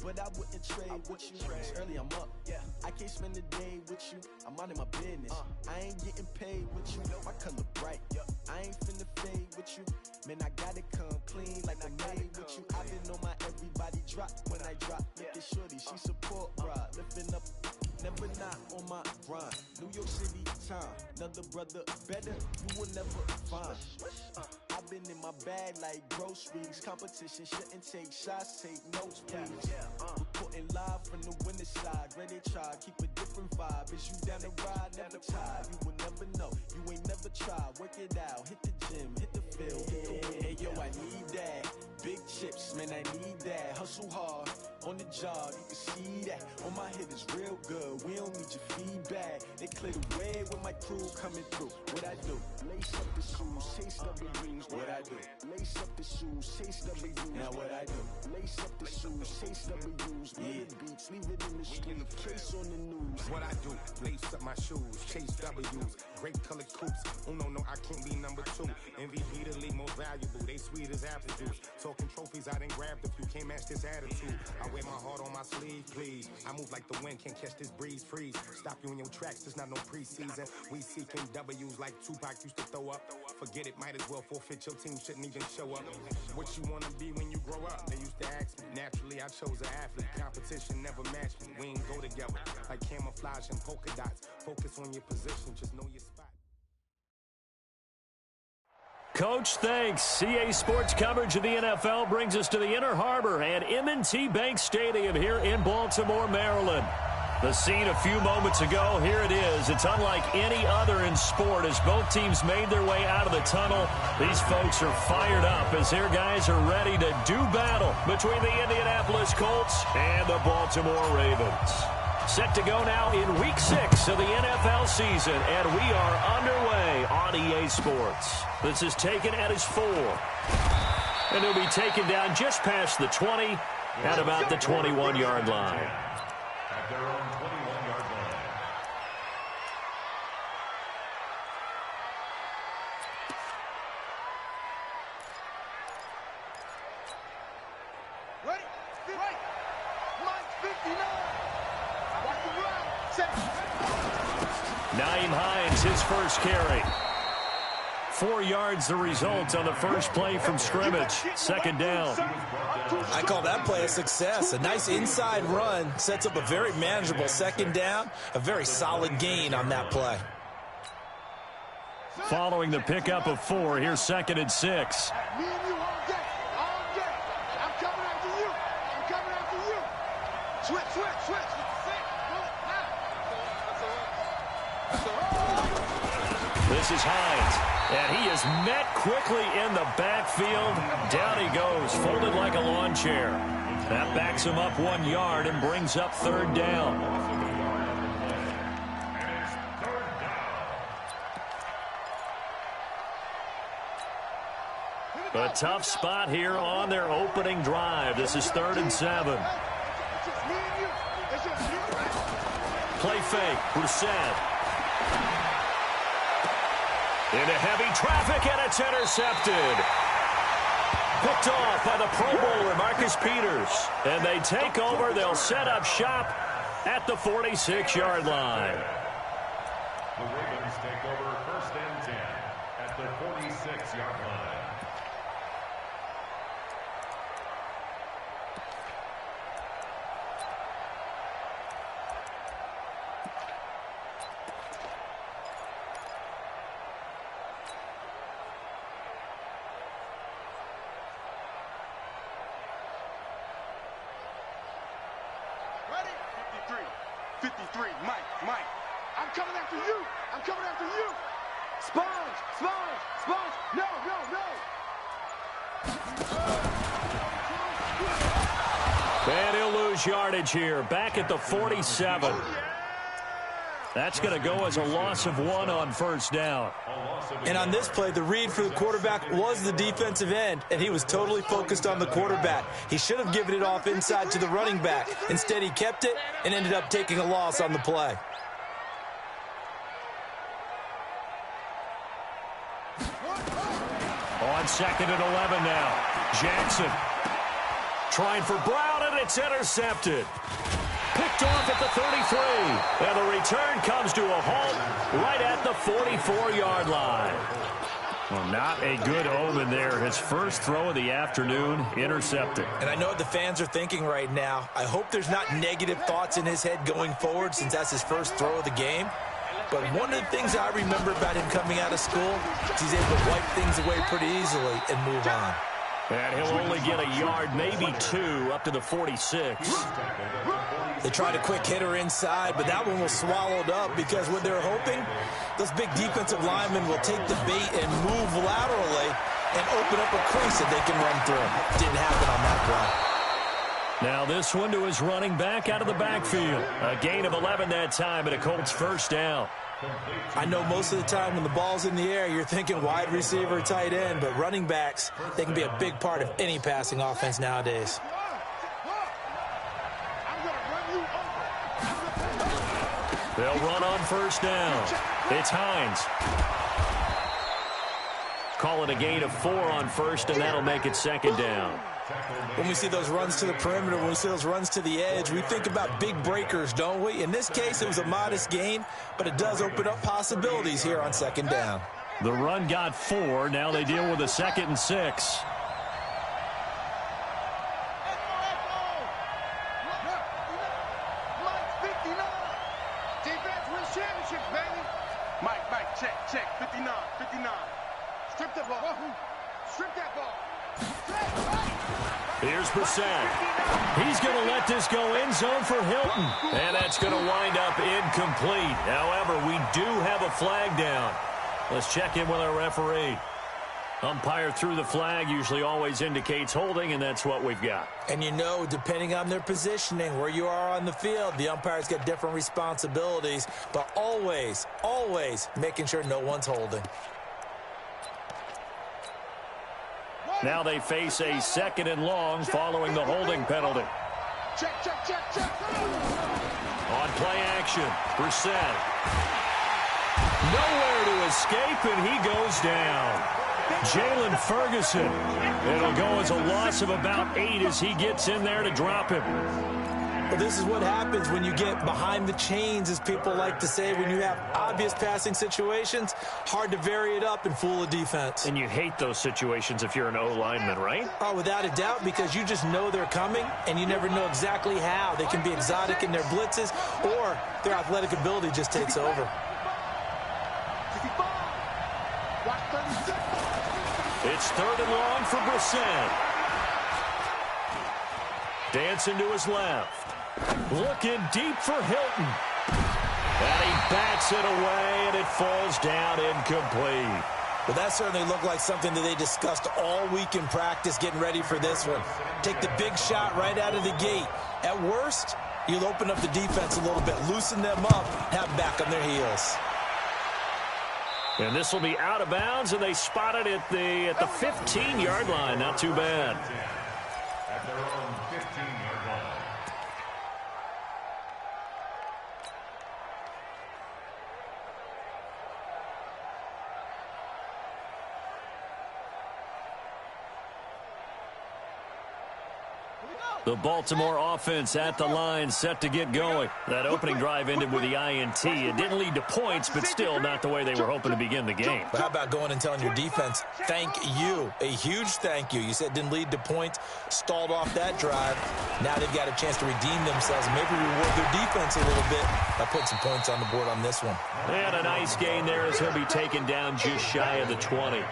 but I wouldn't trade with you. It's early, I'm up. I can't spend the day with you. I'm minding my business. I ain't getting paid with you. My color bright. I ain't finna fade with you. Man, I gotta come clean like I made with you. I've been on my everybody drop when I drop. Look at shorty, she support ride. Lifting up, never not on my grind. New York City time. Another brother better, you will never find. I've been in my bag like groceries. Competition shouldn't take shots, take notes, please. Reporting live from the winning side. Ready to try, keep a different vibe. Is you down the ride, never tired. You will never know, you ain't never tried. Work it out, hit the gym, hit the field, hit the win. Hey yo, I need that. Big chips, man, I need that. Hustle hard, on the job, you can see that. On my head is real good, we don't need your feedback. They clear the way with my crew coming through. What I do? Lace up the shoes, chase W's. What I do? Lace up the shoes, chase W's. Now what I do? Lace up the shoes, chase W's. Good beats, leave it in the street, case on the news. What I do? Lace up my shoes, chase W's. Great colored coops. Oh no, I can't be number 2. MVP the league most valuable. They sweet as apple juice. Talking trophies, I done grabbed a few. Can't match this attitude. I wear my heart on my sleeve, please. I move like the wind, can't catch this breeze. Freeze. Stop you in your tracks. There's not no preseason. We seeking W's like Tupac used to throw up. Forget it, might as well forfeit. Your team shouldn't even show up. What you wanna be when you grow up? They used to ask me. Naturally, I chose an athlete. Competition never matched me. We ain't go together like camouflage and polka dots. Focus on your position, just know your spot. Coach, thanks. CA Sports coverage of the NFL brings us to the Inner Harbor and M&T Bank Stadium here in Baltimore, Maryland. The scene a few moments ago, here it is. It's unlike any other in sport as both teams made their way out of the tunnel. These folks are fired up as their guys are ready to do battle between the Indianapolis Colts and the Baltimore Ravens. Set to go now in Week 6 of the NFL season, and we are underway on EA Sports. This is taken at his 4. And he'll be taken down just past the 20 at about the 21-yard line. At their own 21-yard line. Ready? Right. Line 59. Watch the run. Set. Naeem Hines, his first carry. 4 yards the result on the first play from scrimmage. Second down. I call that play a success. A nice inside run sets up a very manageable second down. A very solid gain on that play. Following the pickup of 4, here's 2nd and 6. Me and you all day. All day. I'm coming after you. I'm coming after you. Switch. This is Hines, and he is met quickly in the backfield. Down he goes, folded like a lawn chair. That backs him up 1 yard and brings up 3rd down. A tough spot here on their opening drive. This is 3rd and 7. Play fake, Brissett. Into heavy traffic, and it's intercepted. Picked off by the Pro Bowler, Marcus Peters. And they take over. They'll set up shop at the 46-yard line. The Ravens take over 1st and 10 at the 46-yard line. Ready? 53. Mike. I'm coming after you. Sponge. No. And he'll lose yardage here. Back at the 47. That's going to go as a loss of 1 on 1st down. And on this play, the read for the quarterback was the defensive end, and he was totally focused on the quarterback. He should have given it off inside to the running back. Instead, he kept it and ended up taking a loss on the play. On 2nd and 11 now. Jackson trying for Brown, and it's intercepted. Picked off at the 33. And the return comes to a halt right at the 44-yard line. Well, not a good omen there. His first throw of the afternoon, intercepted. And I know what the fans are thinking right now. I hope there's not negative thoughts in his head going forward since that's his first throw of the game. But one of the things I remember about him coming out of school is he's able to wipe things away pretty easily and move on. And he'll only get a yard, maybe two, up to the 46. They tried a quick hitter inside, but that one was swallowed up because what they're hoping, those big defensive linemen will take the bait and move laterally and open up a crease that they can run through. Didn't happen on that play. Now this one to his running back out of the backfield. A gain of 11 that time and a Colts first down. I know most of the time when the ball's in the air, you're thinking wide receiver, tight end, but running backs, they can be a big part of any passing offense nowadays. They'll run on first down. It's Hines. Call it a gain of 4 on first, and that'll make it second down. When we see those runs to the perimeter, when we see those runs to the edge, we think about big breakers, don't we? In this case, it was a modest gain, but it does open up possibilities here on second down. The run got 4. Now they deal with a 2nd and 6. Check, 59. Strip that ball. Strip that ball. Here's Brissett. He's going to let this go end zone for Hilton. And that's going to wind up incomplete. However, we do have a flag down. Let's check in with our referee. Umpire threw the flag, usually always indicates holding, and that's what we've got. And you know, depending on their positioning, where you are on the field, the umpire's got different responsibilities, but always making sure no one's holding. Now they face a 2nd and long following the holding penalty. Check. On play action, Brissett. Nowhere to escape, and he goes down. Jalen Ferguson. It'll go as a loss of about 8 as he gets in there to drop him. Well, this is what happens when you get behind the chains, as people like to say. When you have obvious passing situations, hard to vary it up and fool a defense. And you hate those situations if you're an O-lineman, right? Oh, without a doubt, because you just know they're coming, and you never know exactly how. They can be exotic in their blitzes, or their athletic ability just takes over. It's 3rd and long for Brissett. Dancing to his left. Looking deep for Hilton. And he bats it away, and it falls down incomplete. Well, that certainly looked like something that they discussed all week in practice getting ready for this one. Take the big shot right out of the gate. At worst, you'll open up the defense a little bit, loosen them up, have them back on their heels. And this will be out of bounds, and they spot it at the 15-yard line. Not too bad. At their own 15-yard line. The Baltimore offense at the line, set to get going. That opening drive ended with the INT. It didn't lead to points, but still not the way they were hoping to begin the game. But how about going and telling your defense, thank you, a huge thank you. You said it didn't lead to points, stalled off that drive. Now they've got a chance to redeem themselves, maybe reward their defense a little bit by putting some points on the board on this one. And a nice gain there as he'll be taken down just shy of the 20.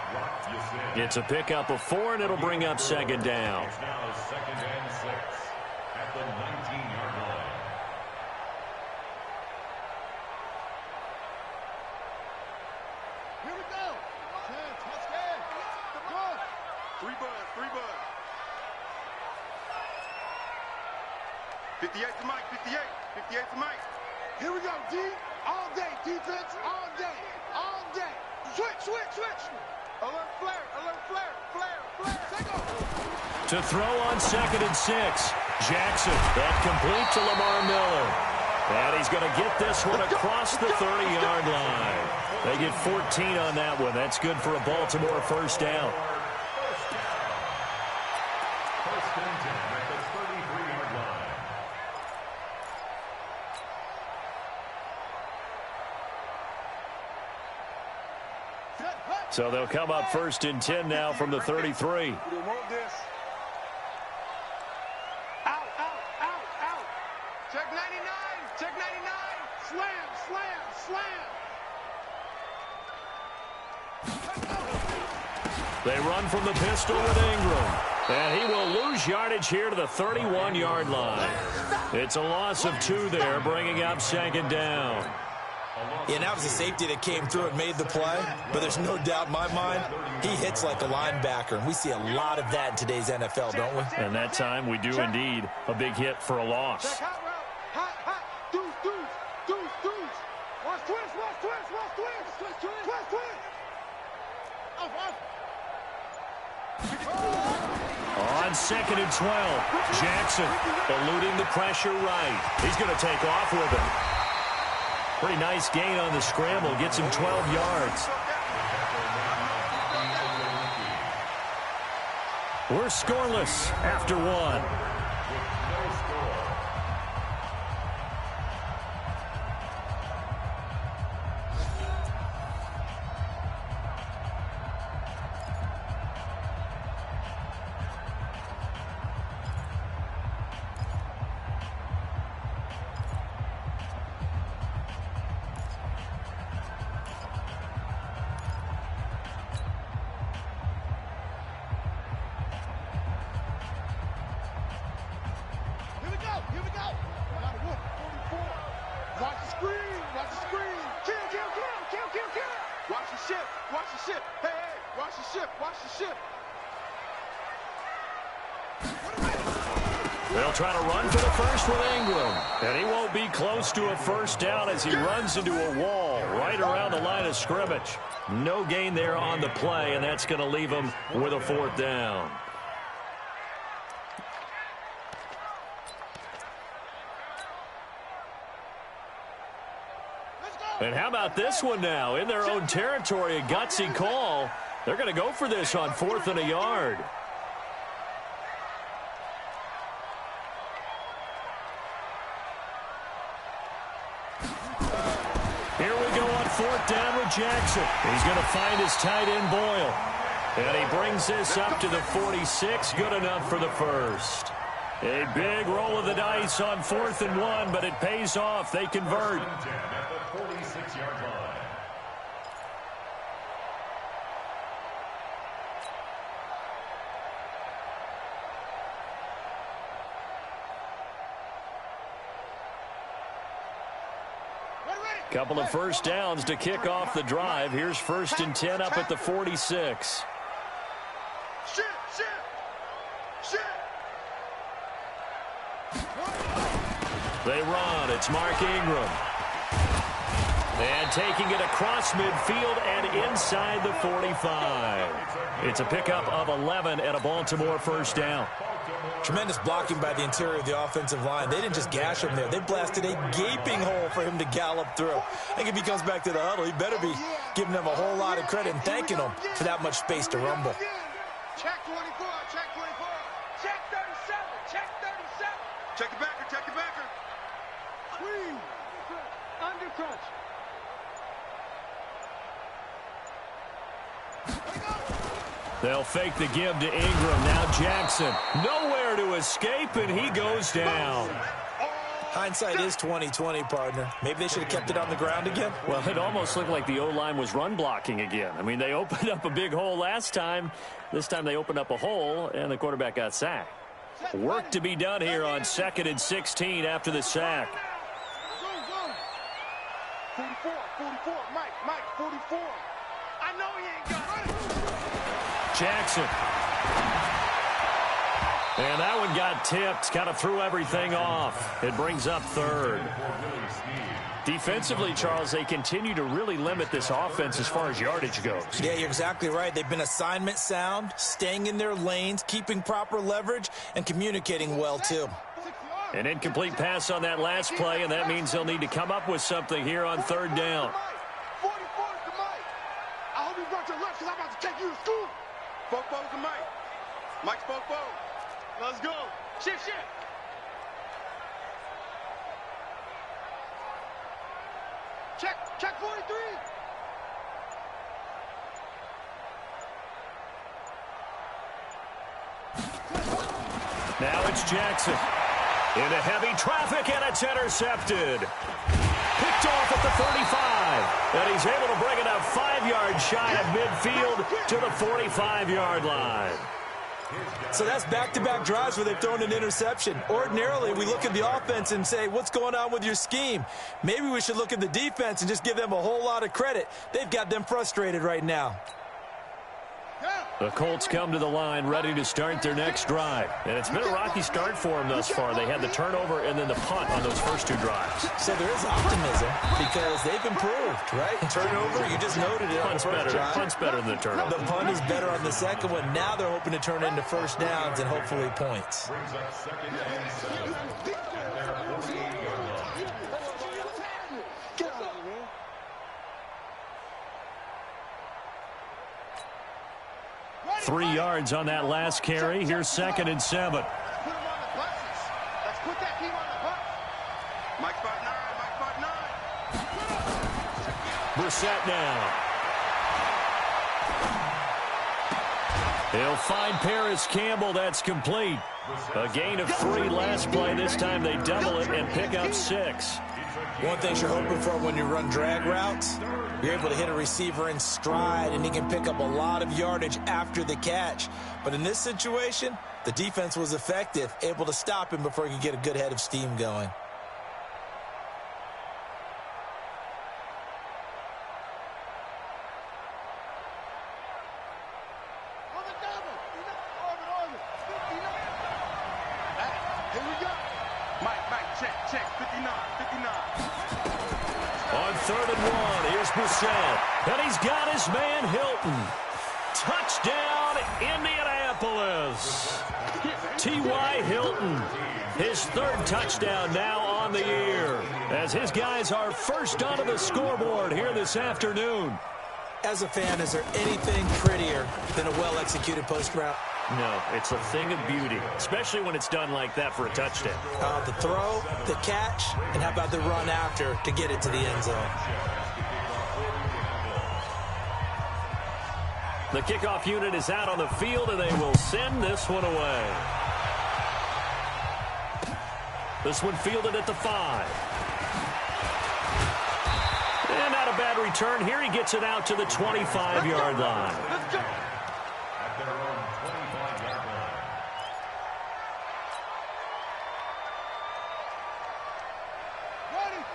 It's a pickup of 4, and it'll bring up second down. Now 2nd and 6 at the 19-yard line. Here we go. Touchdown. Go. 3 bud. 58 to Mike. 58 to Mike. Here we go, D. All day. Defense all day. Switch. Alert flare. Take off. To throw on 2nd and 6. Jackson, that complete to Lamar Miller. And he's going to get this one across the 30-yard line. They get 14 on that one. That's good for a Baltimore first down. First and 10 at the 33-yard line. So they'll come up 1st and 10 now from the 33. They want this. Out, out, out, out. Check 99. Check 99. Slam, slam, slam. They run from the pistol with Ingram. And he will lose yardage here to the 31-yard line. It's a loss of 2 there, bringing up 2nd down. Yeah, now it's a safety that came through and made the play, but there's no doubt in my mind, he hits like a linebacker, and we see a lot of that in today's NFL, don't we? And that time we do indeed a big hit for a loss. Check hot route. Hot, hot. Deuce, deuce, deuce, deuce. Watch twist, watch twist, watch twist. Twist, twist, twist, twist. Up, up. On 2nd and 12, Jackson eluding the pressure right. He's going to take off with it. Pretty nice gain on the scramble. Gets him 12 yards. We're scoreless after 1. They'll try to run for the first with Ingram. And he won't be close to a first down as he runs into a wall right around the line of scrimmage. No gain there on the play, and that's going to leave him with a 4th down. And how about this one now? In their own territory, a gutsy call. They're going to go for this on 4th and a yard. Here we go on 4th down with Jackson. He's going to find his tight end Boyle. And he brings this up to the 46. Good enough for the first. A big roll of the dice on 4th and 1, but it pays off. They convert. At the 46-yard line. Couple of first downs to kick off the drive. Here's 1st and 10 up at the 46. Shit, shit, shit. They run. It's Mark Ingram. And taking it across midfield and inside the 45. It's a pickup of 11 and a Baltimore first down. Tremendous blocking by the interior of the offensive line. They didn't just gash him there. They blasted a gaping hole for him to gallop through. I think if he comes back to the huddle, he better be giving them a whole lot of credit and thanking them for that much space to rumble. Check 24, check 24. Check 37, check 37. Check the backer, check the backer. Squeeze. Under crunch. They'll fake the give to Ingram. Now Jackson. Nowhere to escape, and he goes down. Hindsight is 20/20, partner. Maybe they should have kept it on the ground again. Well, it almost looked like the O-line was run blocking again. I mean, they opened up a big hole last time. This time they opened up a hole, and the quarterback got sacked. Work to be done here on 2nd and 16 after the sack. 44, 44, Mike, 44. I know he ain't got it. Jackson. And that one got tipped. Kind of threw everything off. It brings up 3rd. Defensively, Charles, they continue to really limit this offense as far as yardage goes. Yeah, you're exactly right. They've been assignment sound, staying in their lanes, keeping proper leverage, and communicating well, too. An incomplete pass on that last play, and that means they'll need to come up with something here on 3rd down. 44 to Mike. I hope you brought your lunch because I'm about to take you to school. Fofo's to Mike. Mike's Fofo. Let's go. Shift, shift. Check 43. Now it's Jackson. Into heavy traffic, and it's intercepted. Picked off at the 35. And he's able to bring it up 5 yards shy of midfield to the 45-yard line. So that's back-to-back drives where they've thrown an interception. Ordinarily, we look at the offense and say, what's going on with your scheme? Maybe we should look at the defense and just give them a whole lot of credit. They've got them frustrated right now. The Colts come to the line ready to start their next drive. And it's been a rocky start for them thus far. They had the turnover and then the punt on those first 2 drives. So there is optimism because they've improved, right? Turnover, you just noted it on the first drive. Punt's better than the turnover. The punt is better on the second one. Now they're hoping to turn into first downs and hopefully points. Brings up 2nd and 7 at their 48-yard line. 3 yards on that last carry. Here's 2nd and 7. Put him on the buses. Let's put that team on the bus. Mike spot 9. Brissett now. He'll find Paris Campbell. That's complete. A gain of 3 last play. This time they double it and pick up 6. One thing you're hoping for when you run drag routes, you're able to hit a receiver in stride, and he can pick up a lot of yardage after the catch. But in this situation, the defense was effective, able to stop him before he could get a good head of steam going. Here we go. Mike, check. 59. On 3rd and 1, here's Brissett. And he's got his man Hilton. Touchdown, Indianapolis. T.Y. Hilton, his 3rd touchdown now on the year, as his guys are first onto the scoreboard here this afternoon. As a fan, is there anything prettier than a well-executed post route? No, it's a thing of beauty, especially when it's done like that for a touchdown. The throw, the catch, and how about the run after to get it to the end zone? The kickoff unit is out on the field, and they will send this one away. This one fielded at the 5. And not a bad return. Here he gets it out to the 25-yard line. Let's go. At their own 25-yard line.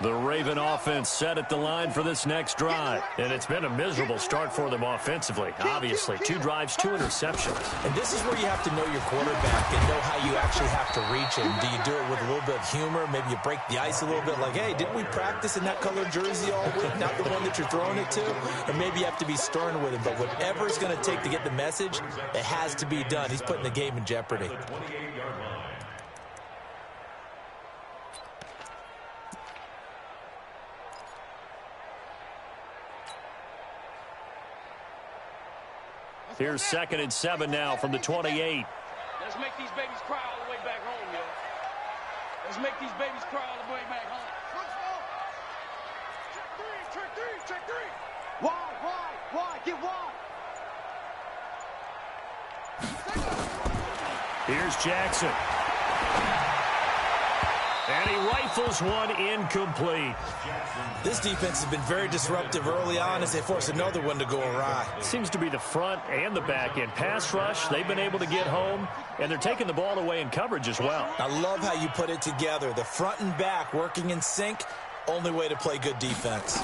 The Raven offense set at the line for this next drive. And it's been a miserable start for them offensively. Obviously, 2 drives, 2 interceptions. And this is where you have to know your quarterback and know how you actually have to reach him. Do you do it with a little bit of humor? Maybe you break the ice a little bit like, hey, didn't we practice in that colored jersey all week? Not the one that you're throwing it to? Or maybe you have to be stern with him. But whatever it's going to take to get the message, it has to be done. He's putting the game in jeopardy. The 28-yard line. Here's 2nd and 7 now from the 28. Let's make these babies cry all the way back home, yo. Let's make these babies cry all the way back home. Check three. Wide. Get wide. Here's Jackson. And he rifles one incomplete. This defense has been very disruptive early on as they force another one to go awry. Seems to be the front and the back end. Pass rush, they've been able to get home, and they're taking the ball away in coverage as well. I love how you put it together. The front and back working in sync, only way to play good defense.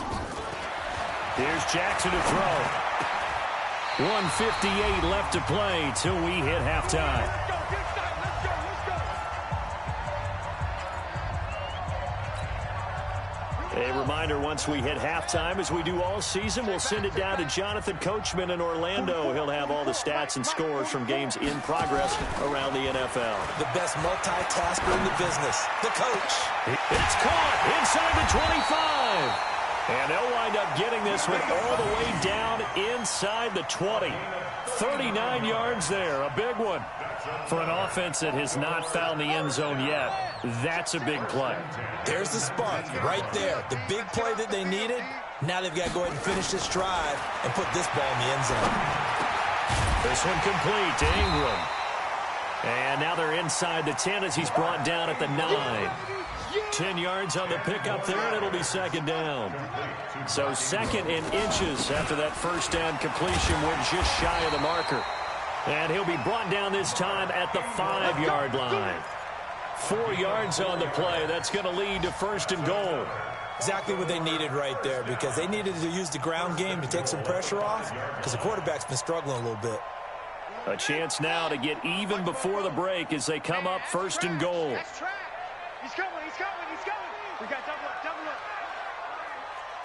Here's Jackson to throw. 1:58 left to play till we hit halftime. A reminder, once we hit halftime, as we do all season, we'll send it down to Jonathan Coachman in Orlando. He'll have all the stats and scores from games in progress around the NFL. The best multitasker in the business, the coach. It's caught inside the 25. And they'll wind up getting this one all the way down inside the 20. 39 yards there, a big one. For an offense that has not found the end zone yet, that's a big play. There's the spark right there. The big play that they needed. Now they've got to go ahead and finish this drive and put this ball in the end zone. This one complete to Ingram. And now they're inside the 10 as he's brought down at the 9. 10 yards on the pickup there, and it'll be second down. So second in inches after that first down completion went just shy of the marker. And he'll be brought down this time at the 5-yard line. 4 yards on the play. That's going to lead to first and goal. Exactly what they needed right there, because they needed to use the ground game to take some pressure off, because the quarterback's been struggling a little bit. A chance now to get even before the break as they come up first and goal. He's coming. We got double up.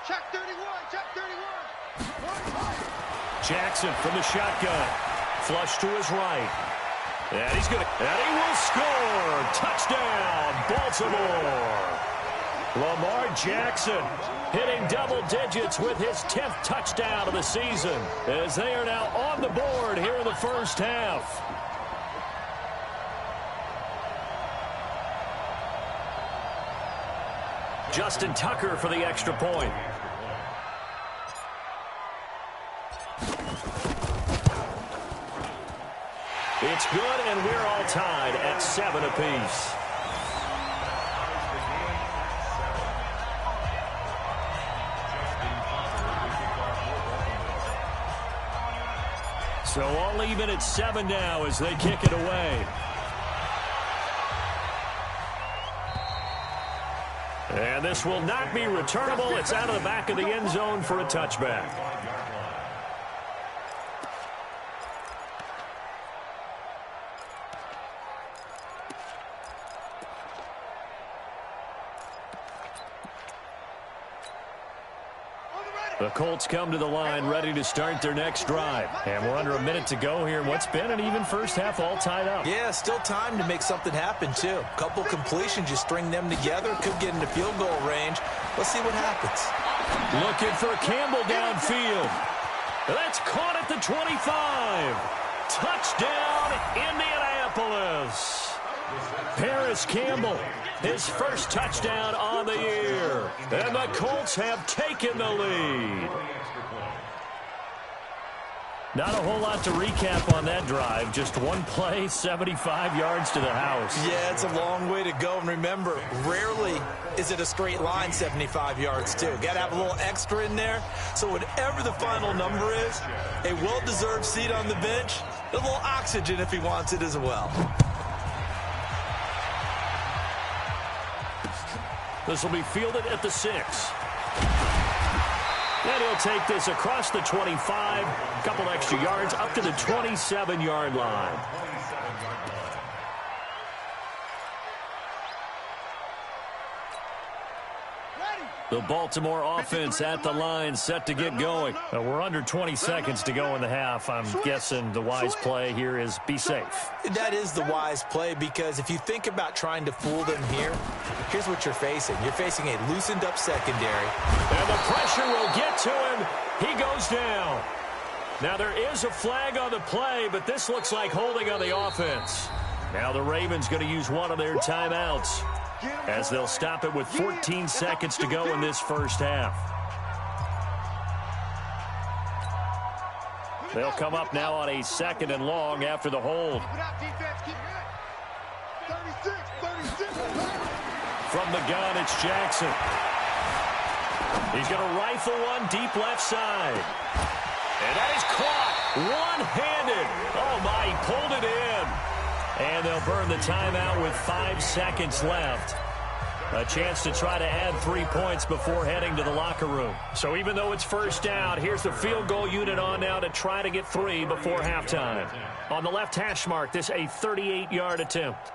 Check 31. Jackson from the shotgun. Flush to his right. And he will score. Touchdown, Baltimore. Lamar Jackson hitting double digits with his 10th touchdown of the season as they are now on the board here in the first half. Justin Tucker for the extra point. It's good, and we're all tied at 7 apiece. So all even at 7 now as they kick it away. And this will not be returnable. It's out of the back of the end zone for a touchback. The Colts come to the line ready to start their next drive. And we're under a minute to go here in what's been an even first half all tied up. Yeah, still time to make something happen, too. Couple completions, you string them together, could get into field goal range. Let's see what happens. Looking for Campbell downfield. That's caught at the 25. Touchdown, Indianapolis. Paris Campbell, his first touchdown on the year. And the Colts have taken the lead. Not a whole lot to recap on that drive. Just one play, 75 yards to the house. Yeah, it's a long way to go. And remember, rarely is it a straight line 75 yards, too. Got to have a little extra in there. So whatever the final number is, a well-deserved seat on the bench, a little oxygen if he wants it as well. This will be fielded at the 6. And he'll take this across the 25, a couple extra yards, up to the 27-yard line. The Baltimore offense at the line, set to get going. We're under 20 seconds to go in the half. I'm guessing the wise play here is be safe. That is the wise play, because if you think about trying to fool them here, here's what you're facing. You're facing a loosened-up secondary. And the pressure will get to him. He goes down. Now, there is a flag on the play, but this looks like holding on the offense. Now the Ravens going to use one of their timeouts, as they'll stop it with 14 seconds to go in this first half. They'll come up now on a 2nd and long after the hold. From the gun, it's Jackson. He's going to rifle one deep left side. And that is caught one-handed. Oh, my, he pulled it in. And they'll burn the timeout with 5 seconds left. A chance to try to add 3 points before heading to the locker room. So even though it's first down, here's the field goal unit on now to try to get 3 before halftime. On the left hash mark, this a 38-yard attempt.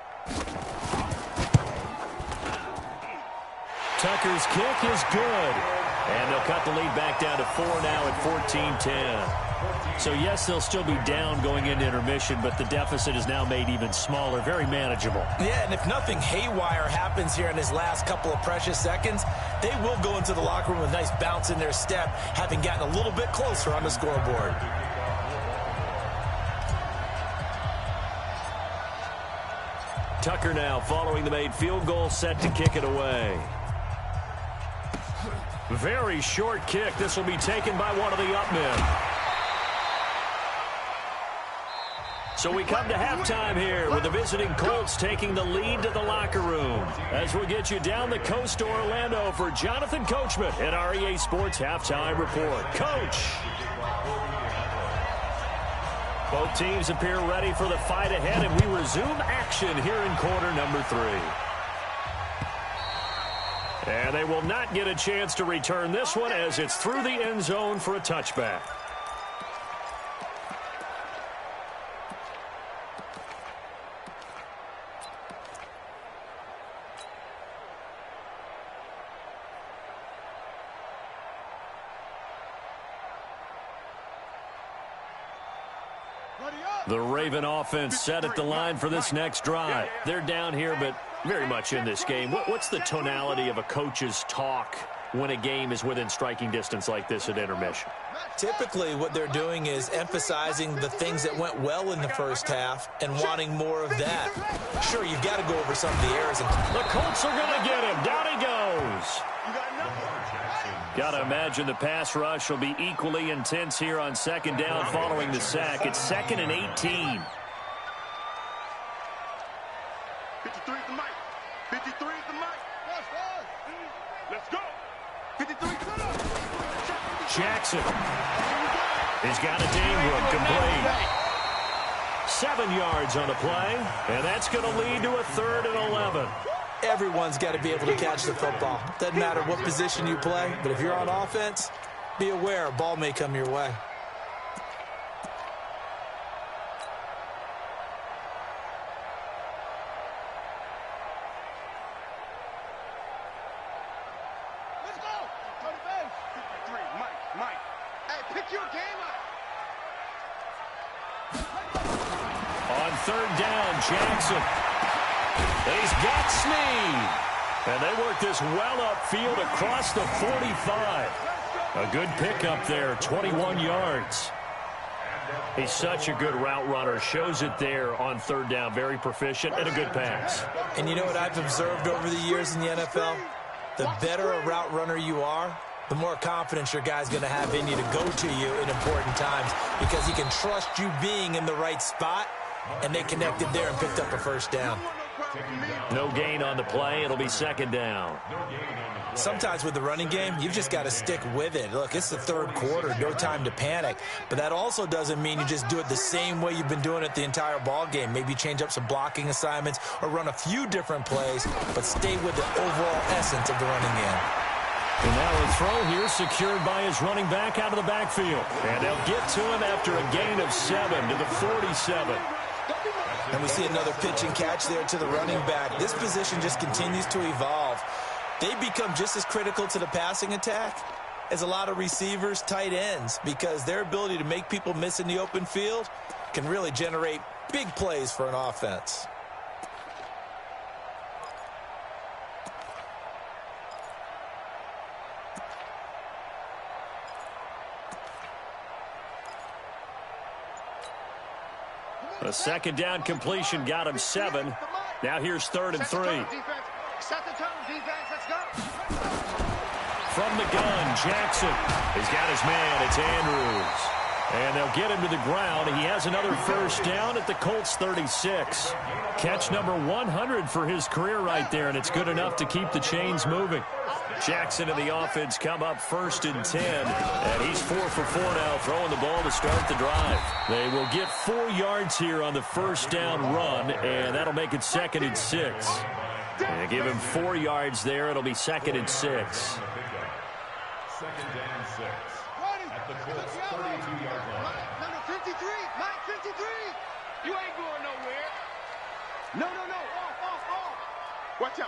Tucker's kick is good. And they'll cut the lead back down to 4 now at 14-10. So, yes, they'll still be down going into intermission, but the deficit is now made even smaller, very manageable. Yeah, and if nothing haywire happens here in his last couple of precious seconds, they will go into the locker room with a nice bounce in their step, having gotten a little bit closer on the scoreboard. Tucker now following the made field goal, set to kick it away. Very short kick. This will be taken by one of the up men. So we come to halftime here with the visiting Colts taking the lead to the locker room. As we'll get you down the coast to Orlando for Jonathan Coachman at our EA Sports Halftime Report. Coach! Both teams appear ready for the fight ahead, and we resume action here in quarter number 3. And they will not get a chance to return this one as it's through the end zone for a touchback. The Raven offense set at the line for this next drive. They're down here, but very much in this game. What's the tonality of a coach's talk when a game is within striking distance like this at intermission? Typically, what they're doing is emphasizing the things that went well in the first half and wanting more of that. Sure, you've got to go over some of the errors. The Colts are going to get him. Down he goes. Got to imagine the pass rush will be equally intense here on second down following the sack. It's 2nd and 18. 53 is the mic. 53 is the mic. Let's go. 53 is the mic. Jackson. He's got a dame run complete. 7 yards on the play, and that's going to lead to a 3rd and 11. Everyone's got to be able to catch the football. Doesn't matter what position you play, but if you're on offense, be aware a ball may come your way. Let's go. Turn the base. 53, Mike. Hey, pick your game up. On 3rd down, Jackson. And he's got Snead. And they work this well upfield across the 45. A good pickup there, 21 yards. He's such a good route runner. Shows it there on 3rd down. Very proficient and a good pass. And you know what I've observed over the years in the NFL? The better a route runner you are, the more confidence your guy's going to have in you to go to you in important times because he can trust you being in the right spot, and they connected there and picked up a 1st down. No gain on the play. It'll be 2nd down. Sometimes with the running game, you've just got to stick with it. Look, it's the 3rd quarter, no time to panic. But that also doesn't mean you just do it the same way you've been doing it the entire ball game. Maybe change up some blocking assignments or run a few different plays, but stay with the overall essence of the running game. And now a throw here secured by his running back out of the backfield. And they'll get to him after a gain of 7 to the 47. And we see another pitch and catch there to the running back. This position just continues to evolve. They become just as critical to the passing attack as a lot of receivers, tight ends, because their ability to make people miss in the open field can really generate big plays for an offense. A 2nd down completion got him 7. Now here's 3rd and 3. Set the tone, defense. Let's go. From the gun, Jackson. He's got his man. It's Andrews. And they'll get him to the ground. He has another 1st down at the Colts 36. Catch number 100 for his career right there, and it's good enough to keep the chains moving. Jackson and the offense come up 1st and 10, and he's 4 for 4 now, throwing the ball to start the drive. They will get 4 yards here on the 1st down run, and that'll make it 2nd and 6. And give him 4 yards there. It'll be 2nd and 6. 2nd and 6. At the Colts 32-yard line. Number 53, Mike 53. You ain't going nowhere. No. Off. Watch out.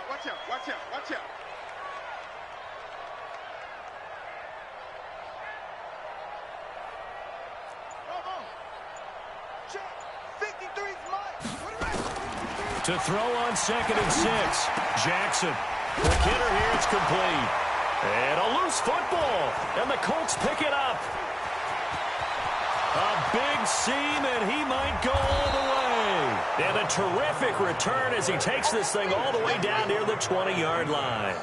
To throw on 2nd and 6. Jackson. Quick hitter here. It's complete. And a loose football. And the Colts pick it up. A big seam, and he might go all the way. And a terrific return as he takes this thing all the way down near the 20-yard line.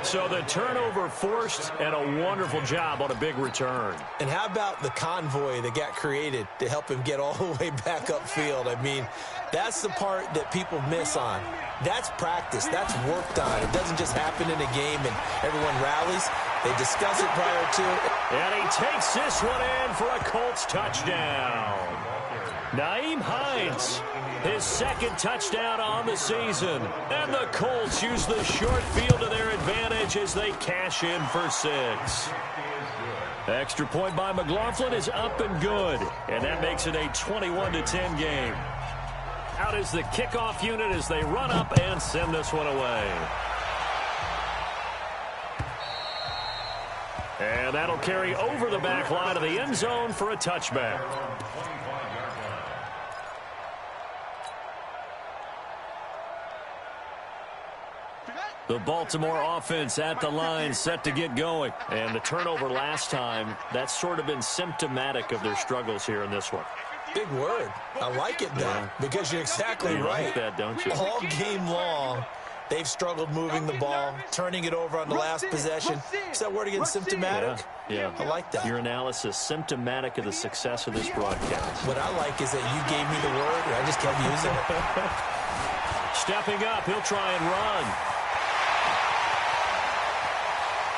So the turnover forced, and a wonderful job on a big return. And how about the convoy that got created to help him get all the way back upfield? I mean, that's the part that people miss on. That's practice. That's worked on. It doesn't just happen in a game and everyone rallies. They discuss it prior to. And he takes this one in for a Colts touchdown. Nyheim Hines, his second touchdown on the season. And the Colts use the short field to their advantage as they cash in for 6. Extra point by McLaughlin is up and good. And that makes it a 21-10 game. Out is the kickoff unit as they run up and send this one away. And that'll carry over the back line of the end zone for a touchback. The Baltimore offense at the line set to get going. And the turnover last time, that's sort of been symptomatic of their struggles here in this one. Big word. I like it, though, because you're exactly right. Like that, don't you? All game long, they've struggled moving the ball, turning it over on the last possession. Is that word again, symptomatic? Yeah. I like that. Your analysis, symptomatic of the success of this broadcast. What I like is that you gave me the word, and I just kept using it. Stepping up, he'll try and run.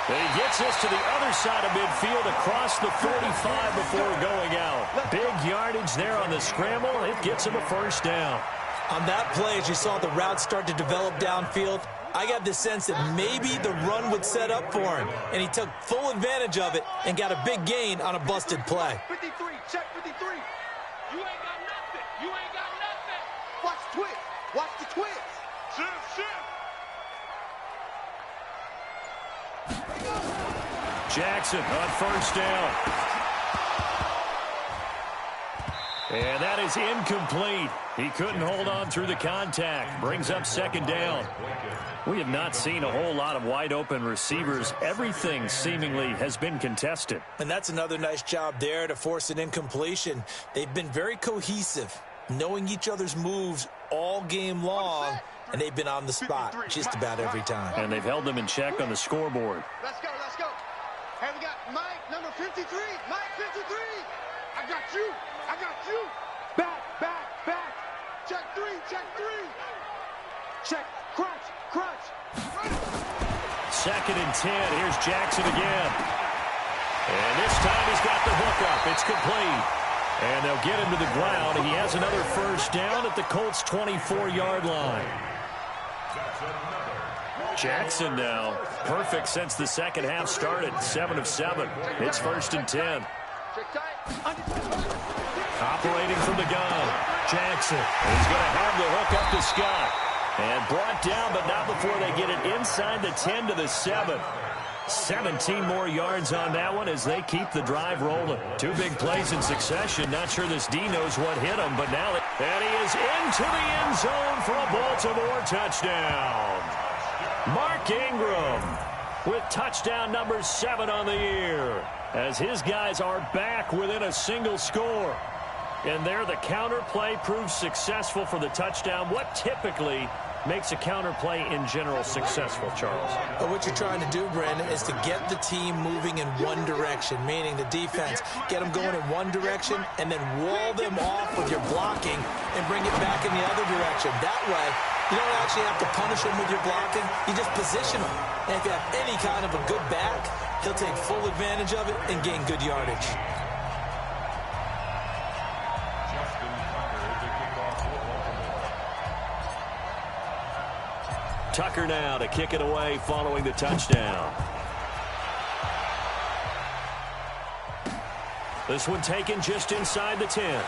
He gets this to the other side of midfield across the 45 before going out. Big yardage there on the scramble. It gets him a first down. On that play, as you saw the route start to develop downfield, I got the sense that maybe the run would set up for him. And he took full advantage of it and got a big gain on a busted play. 53, check 53. You ain't got nothing. You ain't got nothing. Watch the twist. Watch the twist. Shift. Jackson on first down. And that is incomplete. He couldn't hold on through the contact. Brings up second down. We have not seen a whole lot of wide open receivers. Everything seemingly has been contested. And that's another nice job there to force an incompletion. They've been very cohesive, knowing each other's moves all game long, and they've been on the spot just about every time. And they've held them in check on the scoreboard. Let's go. Hey, we got Mike, number 53. Mike, 53. I got you. Back. Check three. Check, crunch. Second and 10. Here's Jackson again. And this time he's got the hook up. It's complete. And they'll get him to the ground. He has another first down at the Colts' 24-yard line. Jackson now, perfect since the second half started. 7 of 7. It's first and 10. Operating from the gun, Jackson. He's going to have the hook up to Scott. And brought down, but not before they get it inside the 10 to the 7. 17 more yards on that one as they keep the drive rolling. 2 big plays in succession. Not sure this D knows what hit him, but now and he is into the end zone for a Baltimore touchdown. Mark Ingram with touchdown number 7 on the year as his guys are back within a single score. And there the counter play proves successful for the touchdown. What typically makes a counter play in general successful, Charles? But what you're trying to do, Brandon, is to get the team moving in one direction, meaning the defense, get them going in one direction and then wall them off with your blocking and bring it back in the other direction. That way, you don't actually have to punish them with your blocking. You just position them. And if you have any kind of a good back, he'll take full advantage of it and gain good yardage. Tucker now to kick it away following the touchdown. This one taken just inside the 10.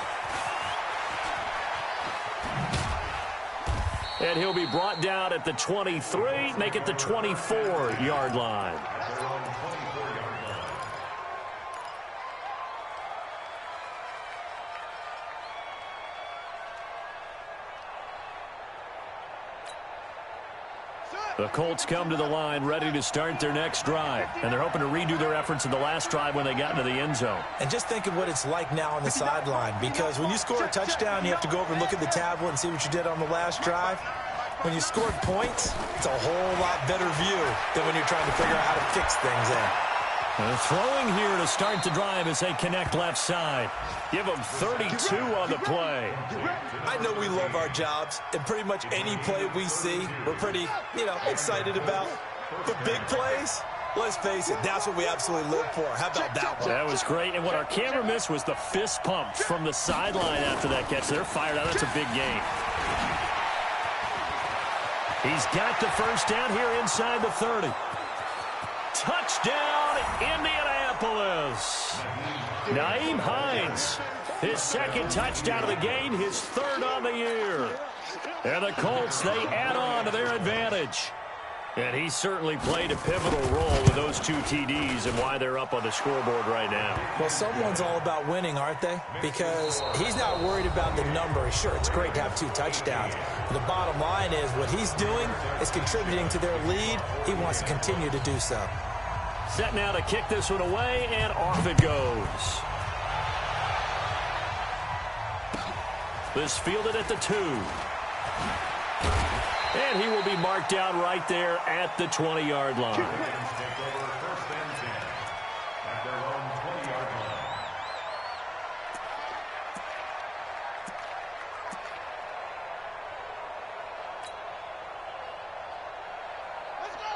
And he'll be brought down at the 23, make it the 24-yard line. The Colts come to the line ready to start their next drive. And they're hoping to redo their efforts in the last drive when they got into the end zone. And just think of what it's like now on the sideline. Because when you score a touchdown, you have to go over and look at the tablet and see what you did on the last drive. When you scored points, it's a whole lot better view than when you're trying to figure out how to fix things in. Throwing here to start the drive as they connect left side. Give them 32 on the play. I know we love our jobs, and pretty much any play we see, we're pretty, excited about. But big plays, let's face it, that's what we absolutely live for. How about that one? That was great, and what our camera missed was the fist pump from the sideline after that catch. They're fired out. That's a big gain. He's got the first down here inside the 30. Touchdown, Indianapolis. Nyheim Hines, his second touchdown of the game, his third on the year. And the Colts, they add on to their advantage. And he certainly played a pivotal role with those 2 TDs and why they're up on the scoreboard right now. Well, someone's all about winning, aren't they? Because he's not worried about the number. Sure, it's great to have 2 touchdowns. But the bottom line is what he's doing is contributing to their lead. He wants to continue to do so. Set now to kick this one away, and off it goes. This fielded at the 2. And he will be marked down right there at the 20-yard line.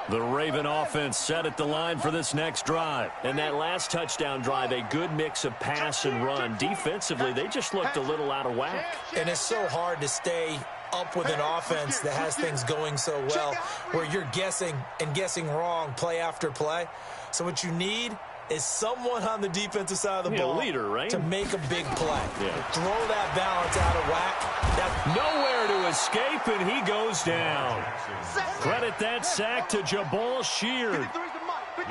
The Raven offense set at the line for this next drive. And that last touchdown drive, a good mix of pass and run. Defensively, they just looked a little out of whack. And it's so hard to stay up with an offense that has things going so well, where you're guessing and guessing wrong play after play. So what you need is someone on the defensive side of the ball leader, right? to make a big play. Yeah. Throw that balance out of whack. Nowhere to escape, and he goes down. Credit that sack to Jabal Sheard.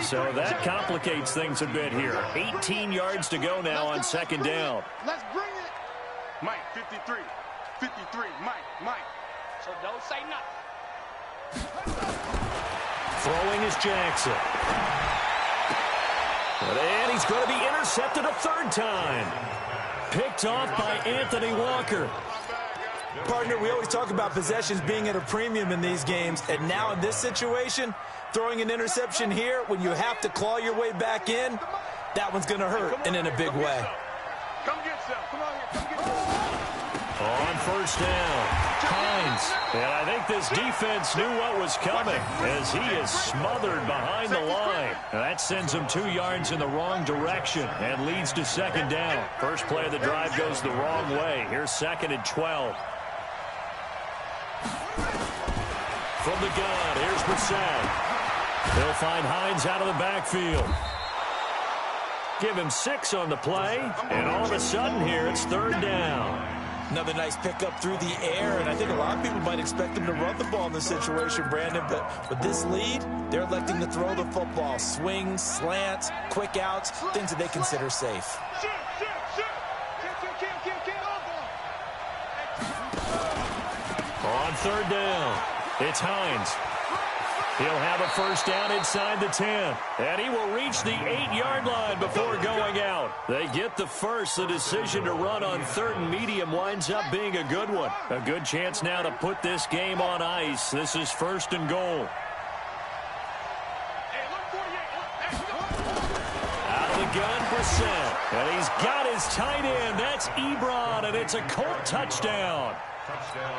So that complicates things a bit here. 18 yards to go now on second down. Let's bring it. Mike, 53. 53, Mike. So don't say nothing. Throwing is Jackson. And he's going to be intercepted a third time. Picked off by Anthony Walker. Partner, we always talk about possessions being at a premium in these games, and now in this situation, throwing an interception here when you have to claw your way back in, that one's going to hurt, and in a big way. Come get some. Come on here. Come get some. On first down, Hines. And I think this defense knew what was coming as he is smothered behind the line. And that sends him 2 yards in the wrong direction and leads to second down. First play of the drive goes the wrong way. Here's 2nd and 12. From the gun, here's Brissett. They'll find Hines out of the backfield. Give him 6 on the play, and all of a sudden here it's third down. Another nice pickup through the air, and I think a lot of people might expect him to run the ball in this situation, Brandon, but with this lead, they're electing to throw the football. Swings, slants, quick outs, things that they consider safe. On third down, it's Hines. He'll have a first down inside the 10. And he will reach the 8-yard line before going out. They get the first. The decision to run on 3rd and medium winds up being a good one. A good chance now to put this game on ice. This is 1st and goal. Out of the gun, Brissett. And he's got his tight end. That's Ebron, and it's a Colt touchdown.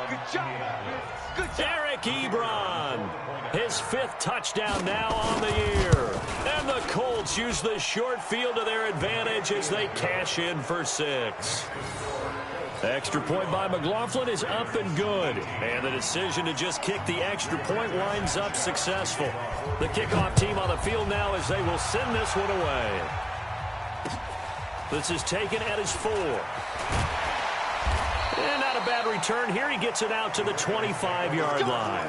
Good job. Good job. Eric Ebron, his 5th touchdown now on the year. And the Colts use the short field to their advantage as they cash in for 6. Extra point by McLaughlin is up and good. And the decision to just kick the extra point winds up successful. The kickoff team on the field now as they will send this one away. This is taken at his 4. And not a bad return here. He gets it out to the 25-yard line.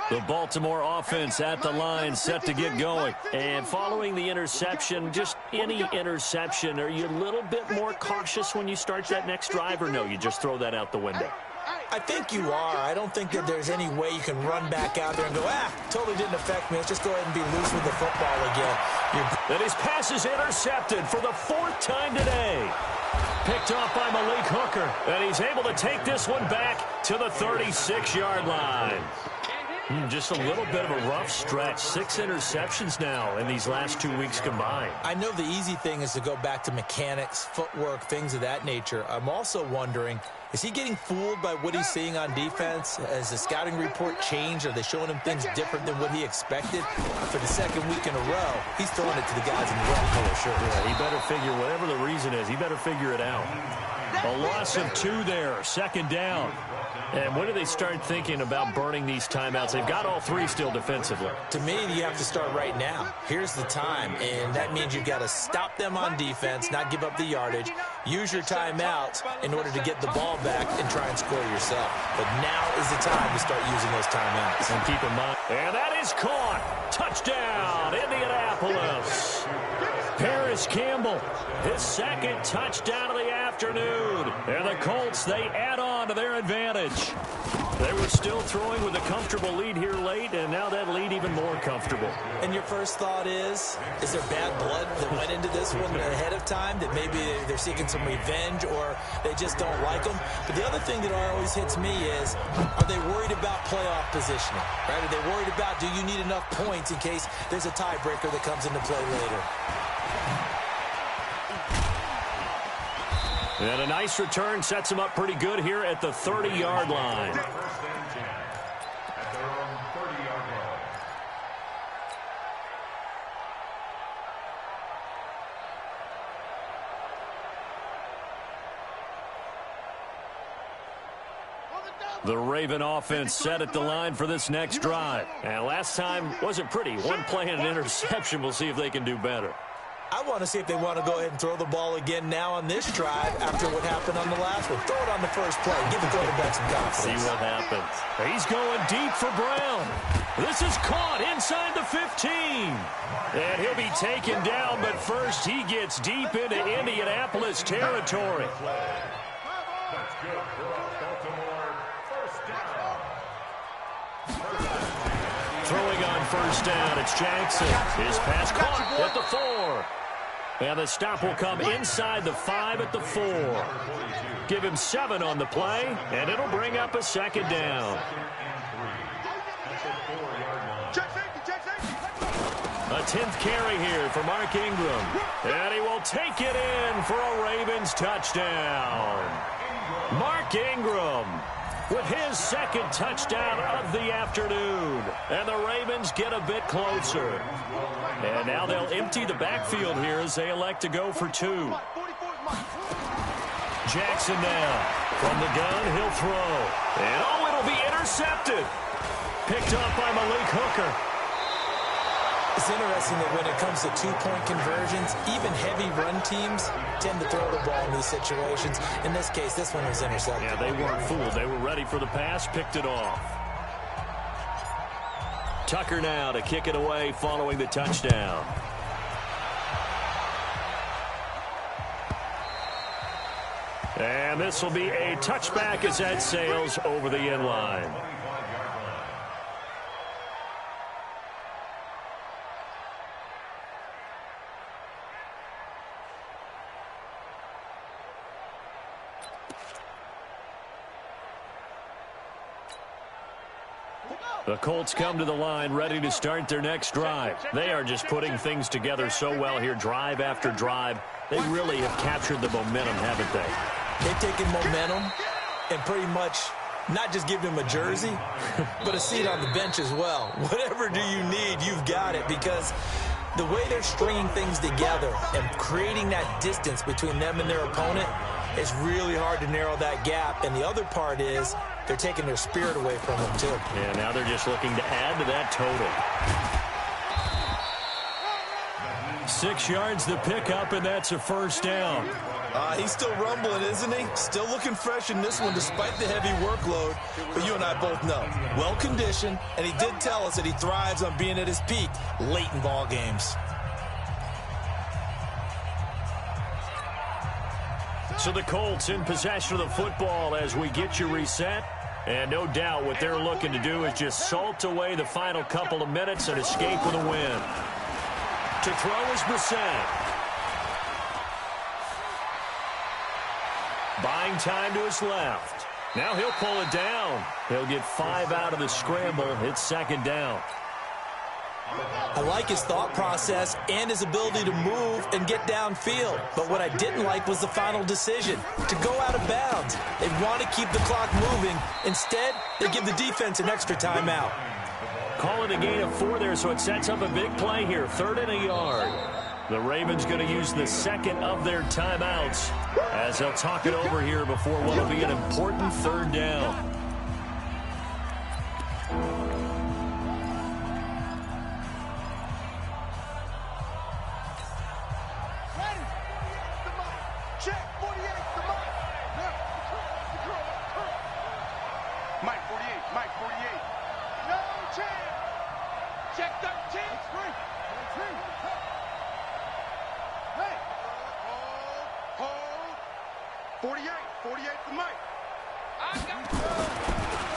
The Baltimore offense at the line set to get going. And following the interception, just any interception, are you a little bit more cautious when you start that next drive, or no, you just throw that out the window? I think you are. I don't think that there's any way you can run back out there and go, totally didn't affect me. Let's just go ahead and be loose with the football again. And his pass is intercepted for the 4th time today. Picked off by Malik Hooker, and he's able to take this one back to the 36-yard line. Just a little bit of a rough stretch. 6 interceptions now in these last 2 weeks combined. I know the easy thing is to go back to mechanics, footwork, things of that nature. I'm also wondering, is he getting fooled by what he's seeing on defense? Has the scouting report changed? Are they showing him things different than what he expected? For the 2nd week in a row, he's throwing it to the guys in the red color shirt. Yeah, he better figure, whatever the reason is, he better figure it out. A loss of 2 there, 2nd down. And when do they start thinking about burning these timeouts? They've got all 3 still defensively. To me, you have to start right now. Here's the time, and that means you've got to stop them on defense, not give up the yardage, use your timeouts in order to get the ball back and try and score yourself. But now is the time to start using those timeouts. And keep in mind, and that is caught. Touchdown, Indianapolis. Paris Campbell, his 2nd touchdown of the afternoon. And the Colts, they add on to their advantage. They were still throwing with a comfortable lead here late, and now that lead even more comfortable. And your first thought is there bad blood that went into this one ahead of time, that maybe they're seeking some revenge or they just don't like them? But the other thing that always hits me is, are they worried about playoff positioning? Right? Are they worried about, do you need enough points in case there's a tiebreaker that comes into play later? And a nice return sets him up pretty good here at the 30-yard line. First and 10 at their own 30-yard line. The Raven offense set at the line for this next drive. And last time wasn't pretty. One play and an interception. We'll see if they can do better. I want to see if they want to go ahead and throw the ball again now on this drive after what happened on the last one. Throw it on the first play. Give the quarterback some confidence. See what happens. He's going deep for Brown. This is caught inside the 15. And he'll be taken down, but first he gets deep into Indianapolis territory. That's good for Baltimore. First down. Throwing on first down, it's Jackson. His pass caught at the 4. And the stop will come inside the 5 at the 4. Give him 7 on the play, and it'll bring up a 2nd down. A 10th carry here for Mark Ingram. And he will take it in for a Ravens touchdown. Mark Ingram with his 2nd touchdown of the afternoon. And the Ravens get a bit closer. And now they'll empty the backfield here as they elect to go for 2. Jackson now. From the gun, he'll throw. And it'll be intercepted. Picked up by Malik Hooker. It's interesting that when it comes to 2-point conversions, even heavy run teams tend to throw the ball in these situations. In this case, this one was intercepted. Yeah, they weren't fooled. They were ready for the pass, picked it off. Tucker now to kick it away following the touchdown. And this will be a touchback as that sails over the end line. The Colts come to the line ready to start their next drive. They are just putting things together so well here, drive after drive. They really have captured the momentum, haven't they? They've taken momentum and pretty much not just given him a jersey, but a seat on the bench as well. Whatever do you need, you've got it, because the way they're stringing things together and creating that distance between them and their opponent, it's really hard to narrow that gap. And the other part is they're taking their spirit away from them, too. Yeah, now they're just looking to add to that total. 6 yards the pickup, and that's a first down. He's still rumbling, isn't he? Still looking fresh in this one despite the heavy workload. But you and I both know, well-conditioned, and he did tell us that he thrives on being at his peak late in ball games. So the Colts in possession of the football as we get you reset. And no doubt what they're looking to do is just salt away the final couple of minutes and escape with a win. To throw is Brissett. Buying time to his left. Now he'll pull it down. He'll get 5 out of the scramble. It's second down. I like his thought process and his ability to move and get downfield. But what I didn't like was the final decision, to go out of bounds. They want to keep the clock moving. Instead, they give the defense an extra timeout. Call it a gain of 4 there, so it sets up a big play here. 3rd and a yard. The Ravens going to use the second of their timeouts as they'll talk it over here before what will be an important 3rd down.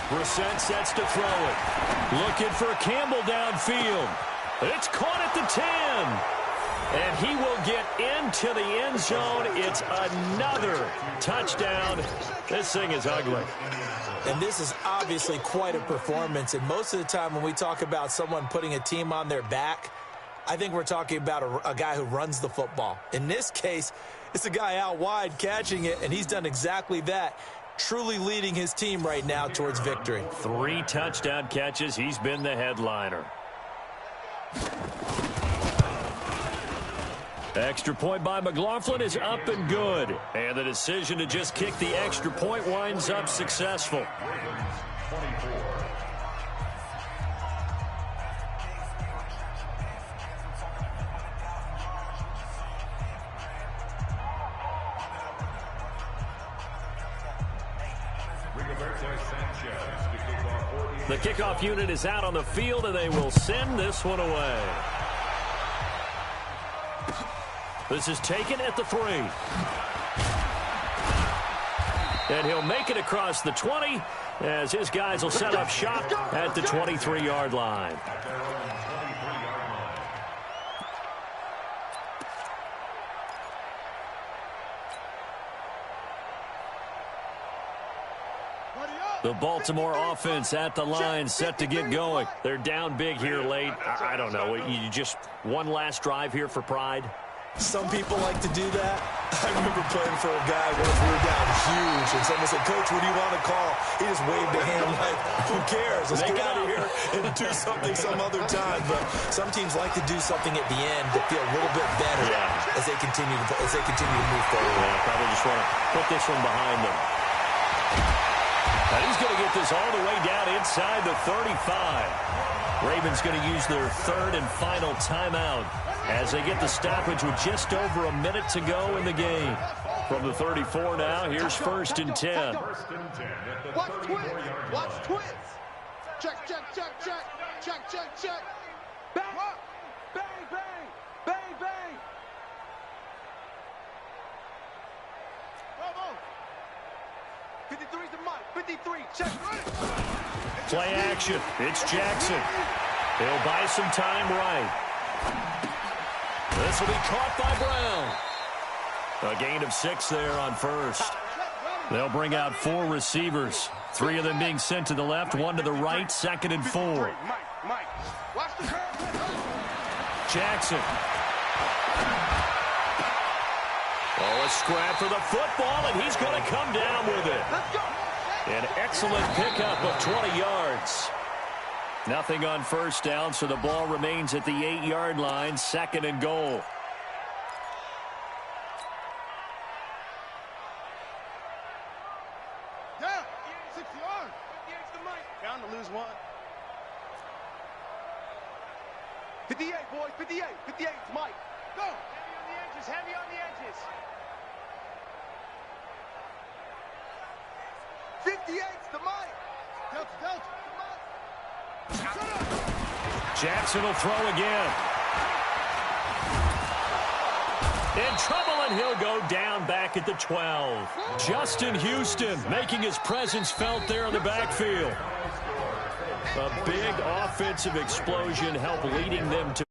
Brissett sets to throw it. Looking for Campbell downfield. It's caught at the 10. And he will get into the end zone. It's another touchdown. This thing is ugly. And this is obviously quite a performance. And most of the time when we talk about someone putting a team on their back, I think we're talking about a guy who runs the football. In this case, it's a guy out wide catching it, and he's done exactly that. Truly leading his team right now towards victory. 3 touchdown catches. He's been the headliner. Extra point by McLaughlin is up and good. And the decision to just kick the extra point winds up successful. 24. The kickoff unit is out on the field, and they will send this one away. This is taken at the 3. And he'll make it across the 20 as his guys will set up shop at the 23-yard line. The Baltimore offense at the line, set to get going. They're down big here late. I don't know. You just one last drive here for pride? Some people like to do that. I remember playing for a guy once we were down huge, and someone said, "Coach, what do you want to call?" He just waved a hand like, "Who cares? Let's get out of here and do something some other time." But some teams like to do something at the end to feel a little bit better as they continue to move forward. Yeah, probably just want to put this one behind them. And he's going to get this all the way down inside the 35. Ravens going to use their 3rd and final timeout as they get the stoppage with just over a minute to go in the game. From the 34 now, here's 1st and 10. Watch twins. Watch twins. Check, check, check, check. Check, check, check. Bang, bang, bang, bang, bang. Bravo. 53's the mic. 53. Check. Play action. It's Jackson. He'll buy some time right. This will be caught by Brown. A gain of 6 there on 1st. They'll bring out 4 receivers. 3 of them being sent to the left, 1 to the right, 2nd and 4. Jackson. Oh, a scrap for the football, and he's going to come down with it. An excellent pickup of 20 yards. Nothing on 1st down, so the ball remains at the 8-yard line, 2nd and goal. Down. 60 yards. 58's the mic. Down to lose 1. 58, boys. 58. 58's Mike. Go. Heavy on the edges. Heavy on the edges. 58's the mic. Delta, Delta. Jackson will throw again. In trouble, and he'll go down back at the 12. Justin Houston making his presence felt there in the backfield. A big offensive explosion helped leading them to